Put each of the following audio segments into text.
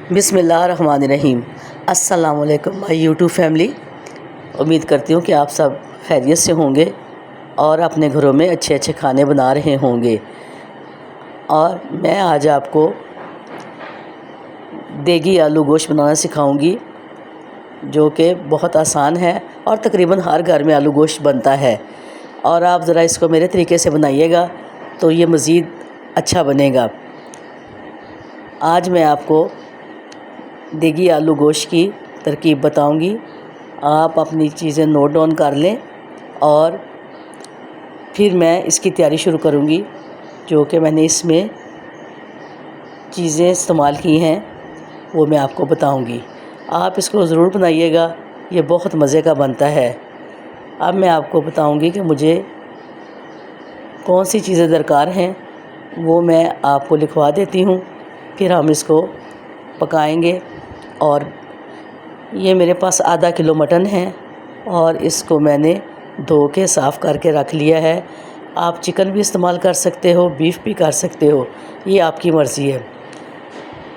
बिस्मिल्लाहिर्रहमानिर्रहीम। अस्सलाम वालेकुम माय यूट्यूब फैमिली। उम्मीद करती हूँ कि आप सब खैरियत से होंगे और अपने घरों में अच्छे अच्छे खाने बना रहे होंगे। और मैं आज आपको देगी आलू गोश्त बनाना सिखाऊंगी, जो कि बहुत आसान है और तकरीबन हर घर में आलू गोश्त बनता है। और आप ज़रा इसको मेरे तरीके से बनाइएगा तो ये मज़ीद अच्छा बनेगा। आज मैं आपको देगी आलू गोश्त की तरकीब बताऊंगी। आप अपनी चीज़ें नोट डाउन कर लें और फिर मैं इसकी तैयारी शुरू करूंगी। जो कि मैंने इसमें चीज़ें इस्तेमाल की हैं वो मैं आपको बताऊंगी। आप इसको ज़रूर बनाइएगा, ये बहुत मज़े का बनता है। अब मैं आपको बताऊंगी कि मुझे कौन सी चीज़ें दरकार हैं, वो मैं आपको लिखवा देती हूँ। फिर हम इसको पकाएंगे। और ये मेरे पास आधा किलो मटन है और इसको मैंने धो के साफ़ करके रख लिया है। आप चिकन भी इस्तेमाल कर सकते हो, बीफ भी कर सकते हो, ये आपकी मर्ज़ी है।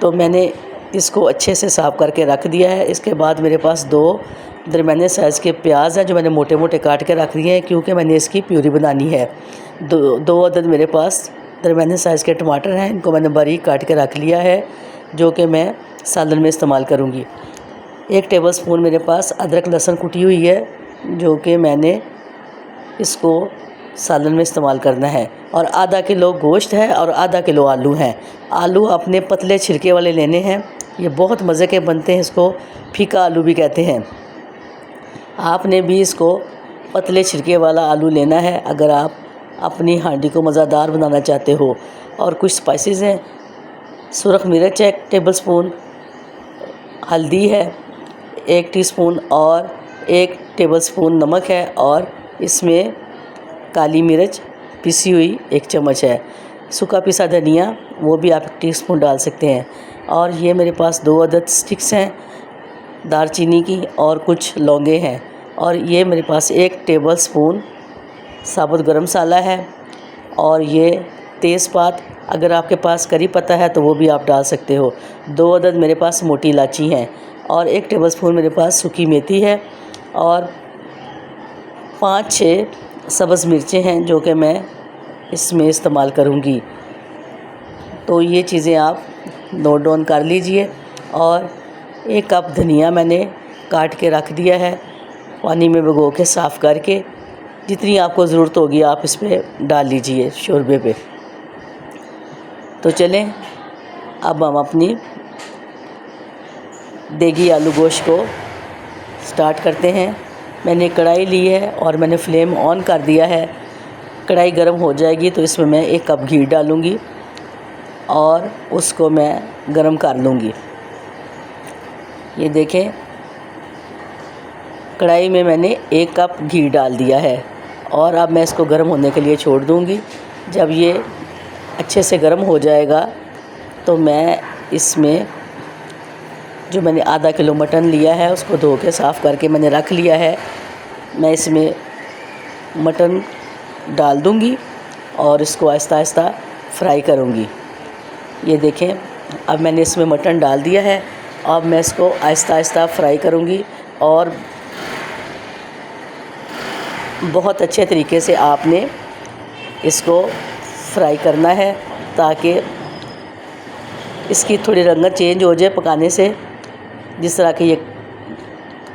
तो मैंने इसको अच्छे से साफ़ करके रख दिया है। इसके बाद मेरे पास 2 दरमियाने साइज़ के प्याज हैं जो मैंने मोटे मोटे काट के रख दिए हैं, क्योंकि मैंने इसकी प्यूरी बनानी है। 2 अदद मेरे पास दरमियाने साइज़ के टमाटर हैं, इनको मैंने बारीक काट के रख लिया है, जो कि मैं सालन में इस्तेमाल करूँगी। 1 टेबलस्पून मेरे पास अदरक लहसुन कुटी हुई है, जो कि मैंने इसको सालन में इस्तेमाल करना है। और आधा किलो गोश्त है और आधा किलो आलू हैं। आलू अपने पतले छिलके वाले लेने हैं, ये बहुत मज़े के बनते हैं। इसको फीका आलू भी कहते हैं। आपने भी इसको पतले छिलके वाला आलू लेना है अगर आप अपनी हांडी को मज़ेदार बनाना चाहते हो। और कुछ स्पाइसेस हैं, सुरख मिर्च है 1 टेबलस्पून, हल्दी है 1 टीस्पून और 1 टेबलस्पून नमक है, और इसमें काली मिर्च पिसी हुई 1 चम्मच है। सूखा पिसा धनिया वो भी आप 1 टीस्पून डाल सकते हैं। और ये मेरे पास 2 अदद स्टिक्स हैं दालचीनी की, और कुछ लौंगे हैं। और ये मेरे पास 1 टेबलस्पून साबुत गरम मसाला है। और ये तेज़पात, अगर आपके पास करी पत्ता है तो वो भी आप डाल सकते हो। 2 अदद मेरे पास मोटी इलायची हैं और 1 टेबलस्पून मेरे पास सूखी मेथी है। और 5-6 सब्ज़ मिर्चें हैं जो कि मैं इसमें इस्तेमाल करूँगी। तो ये चीज़ें आप नोट डाउन कर लीजिए। और 1 कप धनिया मैंने काट के रख दिया है, पानी में भिगो के साफ़ करके। जितनी आपको ज़रूरत होगी आप इस पर डाल लीजिए शोरबे पे। तो चलें अब हम अपनी देगी आलू गोश्त को स्टार्ट करते हैं। मैंने कढ़ाई ली है और मैंने फ्लेम ऑन कर दिया है। कढ़ाई गर्म हो जाएगी तो इसमें मैं 1 कप घी डालूँगी और उसको मैं गर्म कर लूँगी। ये देखें, कढ़ाई में मैंने 1 कप घी डाल दिया है और अब मैं इसको गर्म होने के लिए छोड़ दूँगी। जब ये अच्छे से गर्म हो जाएगा तो मैं इसमें जो मैंने आधा किलो मटन लिया है उसको धो के साफ़ करके मैंने रख लिया है, मैं इसमें मटन डाल दूँगी और इसको आहिस्ता आहिस्ता फ्राई करूँगी। ये देखें, अब मैंने इसमें मटन डाल दिया है। अब मैं इसको आहिस्ता आहिस्ता फ्राई करूँगी और बहुत अच्छे तरीके से आपने इसको फ्राई करना है ताकि इसकी थोड़ी रंगत चेंज हो जाए पकाने से। जिस तरह कि ये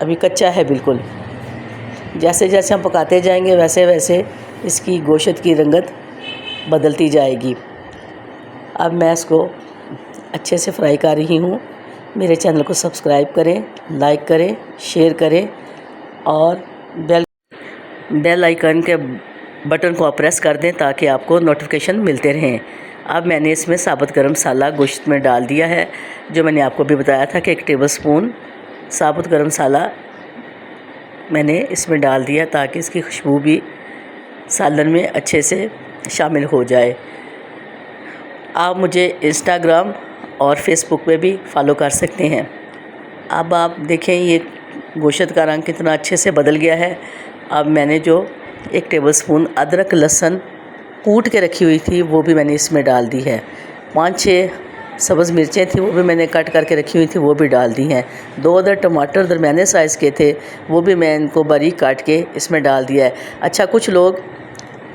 अभी कच्चा है बिल्कुल, जैसे जैसे हम पकाते जाएंगे वैसे वैसे इसकी गोश्त की रंगत बदलती जाएगी। अब मैं इसको अच्छे से फ्राई कर रही हूँ। मेरे चैनल को सब्सक्राइब करें, लाइक करें, शेयर करें और बेल आइकन के बटन को प्रेस कर दें ताकि आपको नोटिफिकेशन मिलते रहें। अब मैंने इसमें साबुत गरम मसाला गोश्त में डाल दिया है, जो मैंने आपको भी बताया था कि 1 टेबलस्पून साबुत गरम मसाला मैंने इसमें डाल दिया ताकि इसकी खुशबू भी सालन में अच्छे से शामिल हो जाए। आप मुझे इंस्टाग्राम और फेसबुक पे भी फॉलो कर सकते हैं। अब आप देखें ये गोश्त का रंग कितना अच्छे से बदल गया है। अब मैंने जो 1 टेबलस्पून अदरक लहसुन कूट के रखी हुई थी वो भी मैंने इसमें डाल दी है। 5-6 सब्ज़ मिर्चें थी वो भी मैंने कट करके रखी हुई थी, वो भी डाल दी हैं। 2 अदर टमाटर दरमियाने साइज़ के थे, वो भी मैं इनको बारीक काट के इसमें डाल दिया है। अच्छा, कुछ लोग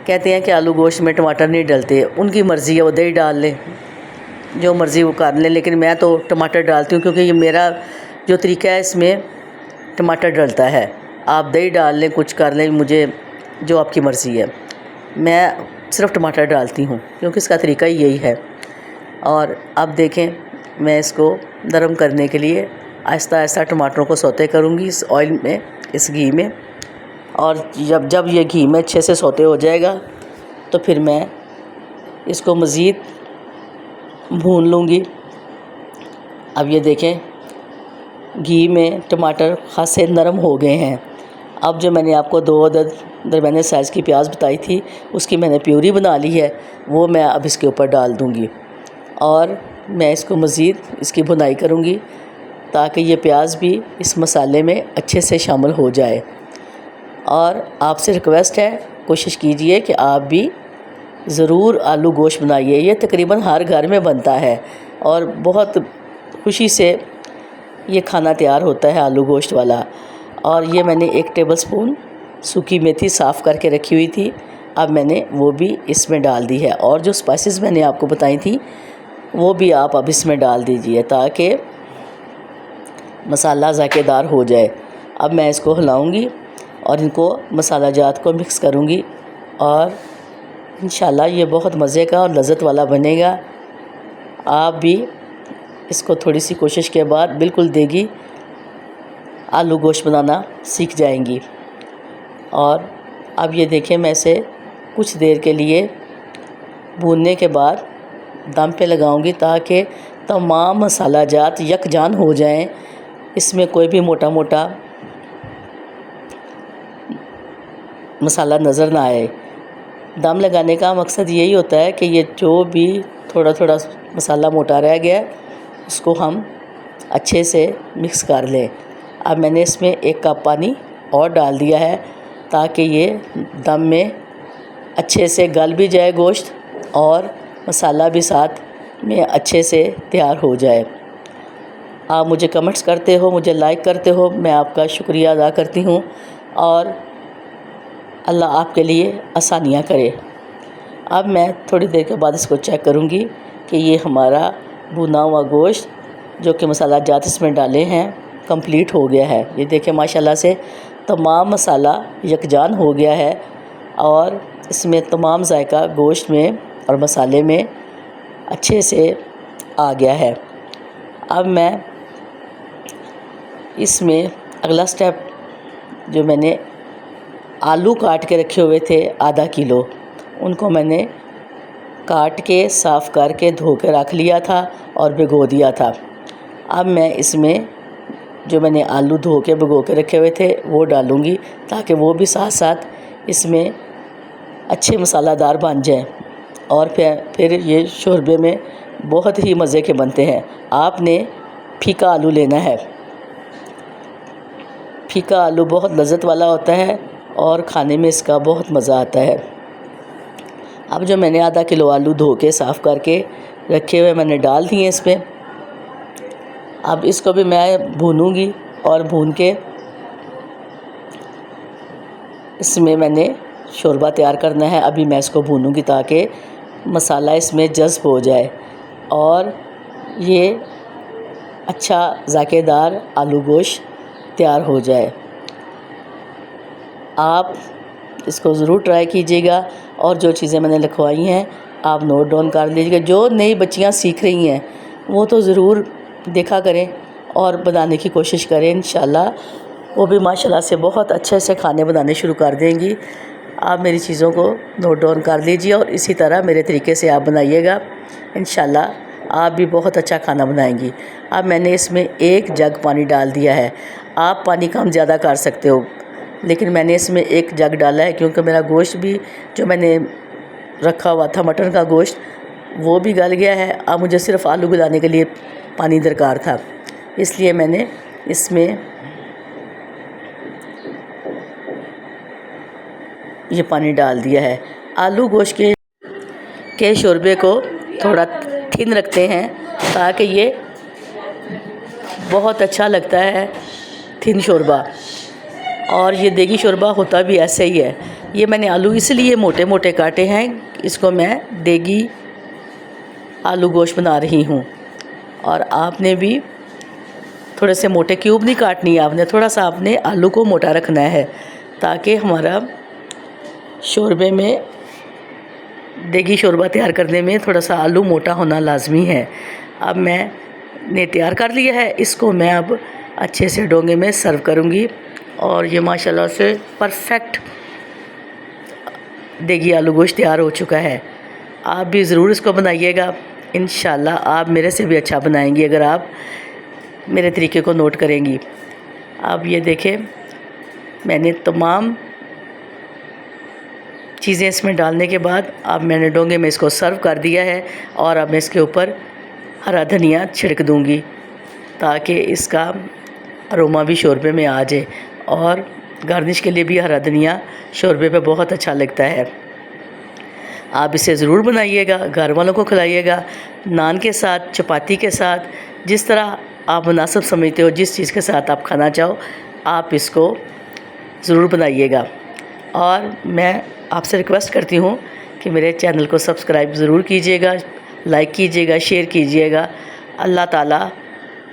कहते हैं कि आलू गोश्त में टमाटर नहीं डलते, उनकी मर्ज़ी है, वो दही डाल लें, जो मर्ज़ी वो कर लें, लेकिन मैं तो टमाटर डालती हूँ क्योंकि ये मेरा जो तरीका है इसमें टमाटर डलता है। आप दही डाल लें, कुछ कर लें, मुझे जो आपकी मर्ज़ी है, मैं सिर्फ़ टमाटर डालती हूँ क्योंकि इसका तरीका ही यही है। और अब देखें, मैं इसको नरम करने के लिए आहिस्ता आहिस्ता टमाटरों को सौते करूँगी इस ऑयल में, इस घी में। और जब ये घी में अच्छे से सौते हो जाएगा तो फिर मैं इसको मज़ीद भून लूँगी। अब ये देखें, घी में टमाटर खासे नरम हो गए हैं। अब जो मैंने आपको 2 अदद दरमियाने साइज़ की प्याज बताई थी, उसकी मैंने प्यूरी बना ली है, वो मैं अब इसके ऊपर डाल दूँगी और मैं इसको मज़ीद इसकी भुनाई करूँगी ताकि ये प्याज भी इस मसाले में अच्छे से शामिल हो जाए। और आपसे रिक्वेस्ट है, कोशिश कीजिए कि आप भी ज़रूर आलू गोश्त बनाइए। ये तकरीबन हर घर में बनता है और बहुत खुशी से ये खाना तैयार होता है आलू गोश्त वाला। और ये मैंने 1 टेबलस्पून सूखी मेथी साफ़ करके रखी हुई थी, अब मैंने वो भी इसमें डाल दी है। और जो स्पाइसेस मैंने आपको बताई थी वो भी आप अब इसमें डाल दीजिए ताकि मसाला ज़ायकेदार हो जाए। अब मैं इसको हिलाऊंगी और इनको मसाला जात को मिक्स करूंगी और इंशाल्लाह ये बहुत मज़े का और लज़्ज़त वाला बनेगा। आप भी इसको थोड़ी सी कोशिश के बाद बिल्कुल देगी आलू गोश्त बनाना सीख जाएंगी। और अब ये देखें, मैं इसे कुछ देर के लिए भूनने के बाद दम पे लगाऊंगी ताकि तमाम मसाला जात यकजान हो जाएं, इसमें कोई भी मोटा मोटा मसाला नज़र ना आए। दम लगाने का मकसद यही होता है कि ये जो भी थोड़ा थोड़ा मसाला मोटा रह गया उसको हम अच्छे से मिक्स कर लें। अब मैंने इसमें 1 कप पानी और डाल दिया है ताकि ये दम में अच्छे से गल भी जाए गोश्त और मसाला भी साथ में अच्छे से तैयार हो जाए। आप मुझे कमेंट्स करते हो, मुझे लाइक करते हो, मैं आपका शुक्रिया अदा करती हूँ और अल्लाह आपके लिए आसानियाँ करे। अब मैं थोड़ी देर के बाद इसको चेक करूँगी कि ये हमारा भुना हुआ गोश्त जो कि मसाला जात इसमें डाले हैं कंप्लीट हो गया है। ये देखें, माशाल्लाह से तमाम मसाला यकजान हो गया है और इसमें तमाम जायका गोश्त में और मसाले में अच्छे से आ गया है। अब मैं इसमें अगला स्टेप, जो मैंने आलू काट के रखे हुए थे आधा किलो, उनको मैंने काट के साफ़ करके धो के रख लिया था और भिगो दिया था। अब मैं इसमें जो मैंने आलू धो के भिगो के रखे हुए थे वो डालूँगी ताकि वो भी साथ साथ इसमें अच्छे मसालादार बन जाएं और फिर ये शोरबे में बहुत ही मज़े के बनते हैं। आपने फीका आलू लेना है। फीका आलू बहुत लज़्ज़त वाला होता है और खाने में इसका बहुत मज़ा आता है। अब जो मैंने आधा किलो आलू धो के साफ़ करके रखे हुए मैंने डाल दिए इस पर। अब इसको भी मैं भूनूंगी और भून के इसमें मैंने शोरबा तैयार करना है। अभी मैं इसको भूनूंगी ताकि मसाला इसमें जज़्ब हो जाए और ये अच्छा ज़ायकेदार आलू गोश्त तैयार हो जाए। आप इसको ज़रूर ट्राई कीजिएगा और जो चीज़ें मैंने लिखवाई हैं आप नोट डाउन कर लीजिएगा। जो नई बच्चियां सीख रही हैं वो तो ज़रूर देखा करें और बनाने की कोशिश करें। इंशाल्लाह वो भी माशाल्लाह से बहुत अच्छे से खाने बनाने शुरू कर देंगी। आप मेरी चीज़ों को नोट डाउन कर लीजिए और इसी तरह मेरे तरीके से आप बनाइएगा, इंशाल्लाह आप भी बहुत अच्छा खाना बनाएंगी। अब मैंने इसमें 1 जग पानी डाल दिया है। आप पानी कम ज़्यादा कर सकते हो, लेकिन मैंने इसमें 1 जग डाला है क्योंकि मेरा गोश्त भी जो मैंने रखा हुआ था मटन का गोश्त वो भी गल गया है। अब मुझे सिर्फ आलू गलाने के लिए पानी दरकार था, इसलिए मैंने इसमें ये पानी डाल दिया है। आलू गोश्त के शोरबे को थोड़ा थिन रखते हैं ताकि ये बहुत अच्छा लगता है थिन शोरबा। और ये देगी शोरबा होता भी ऐसे ही है। ये मैंने आलू इसलिए मोटे मोटे काटे हैं, इसको मैं देगी आलू गोश्त बना रही हूँ। और आपने भी थोड़े से मोटे क्यूब नहीं काटनी है, आपने थोड़ा सा आपने आलू को मोटा रखना है ताकि हमारा शोरबे में, देगी शोरबा तैयार करने में थोड़ा सा आलू मोटा होना लाजमी है। अब मैंने तैयार कर लिया है, इसको मैं अब अच्छे से डोंगे में सर्व करूँगी। और ये माशाल्लाह से परफेक्ट देगी आलू गोश्त तैयार हो चुका है। आप भी ज़रूर इसको बनाइएगा, इंशाल्लाह आप मेरे से भी अच्छा बनाएंगी अगर आप मेरे तरीके को नोट करेंगी। अब ये देखें, मैंने तमाम चीज़ें इसमें डालने के बाद अब मैंने डोंगे में इसको सर्व कर दिया है। और अब मैं इसके ऊपर हरा धनिया छिड़क दूंगी ताकि इसका अरोमा भी शोरबे में आ जाए। और गार्निश के लिए भी हरा धनिया शोरबे पे बहुत अच्छा लगता है। आप इसे ज़रूर बनाइएगा, घर वालों को खिलाइएगा, नान के साथ, चपाती के साथ, जिस तरह आप मुनासिब समझते हो, जिस चीज़ के साथ आप खाना चाहो आप इसको ज़रूर बनाइएगा। और मैं आपसे रिक्वेस्ट करती हूँ कि मेरे चैनल को सब्सक्राइब ज़रूर कीजिएगा, लाइक कीजिएगा, शेयर कीजिएगा। अल्लाह ताला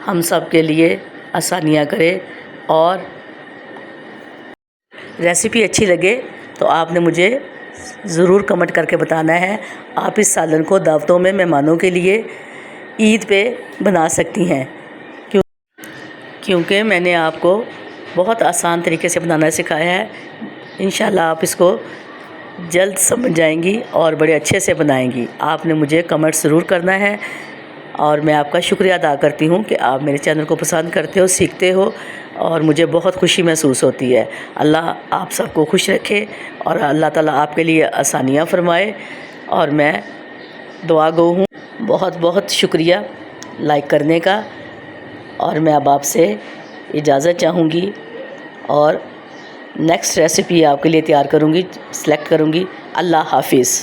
हम सब के लिए आसानियाँ करे। और रेसिपी अच्छी लगे तो आपने मुझे ज़रूर कमेंट करके बताना है। आप इस सालन को दावतों में मेहमानों के लिए ईद पे बना सकती हैं, क्योंकि मैंने आपको बहुत आसान तरीके से बनाना सिखाया है। इंशाल्लाह आप इसको जल्द समझ जाएंगी और बड़े अच्छे से बनाएंगी। आपने मुझे कमेंट ज़रूर करना है और मैं आपका शुक्रिया अदा करती हूँ कि आप मेरे चैनल को पसंद करते हो, सीखते हो और मुझे बहुत खुशी महसूस होती है। अल्लाह आप सबको खुश रखे और अल्लाह ताला आपके लिए आसानियाँ फरमाए। और मैं दुआ गो हूँ। बहुत बहुत शुक्रिया लाइक करने का। और मैं अब आपसे इजाज़त चाहूँगी और नेक्स्ट रेसिपी आपके लिए तैयार करूँगी, सेलेक्ट करूँगी। अल्लाह हाफिज़।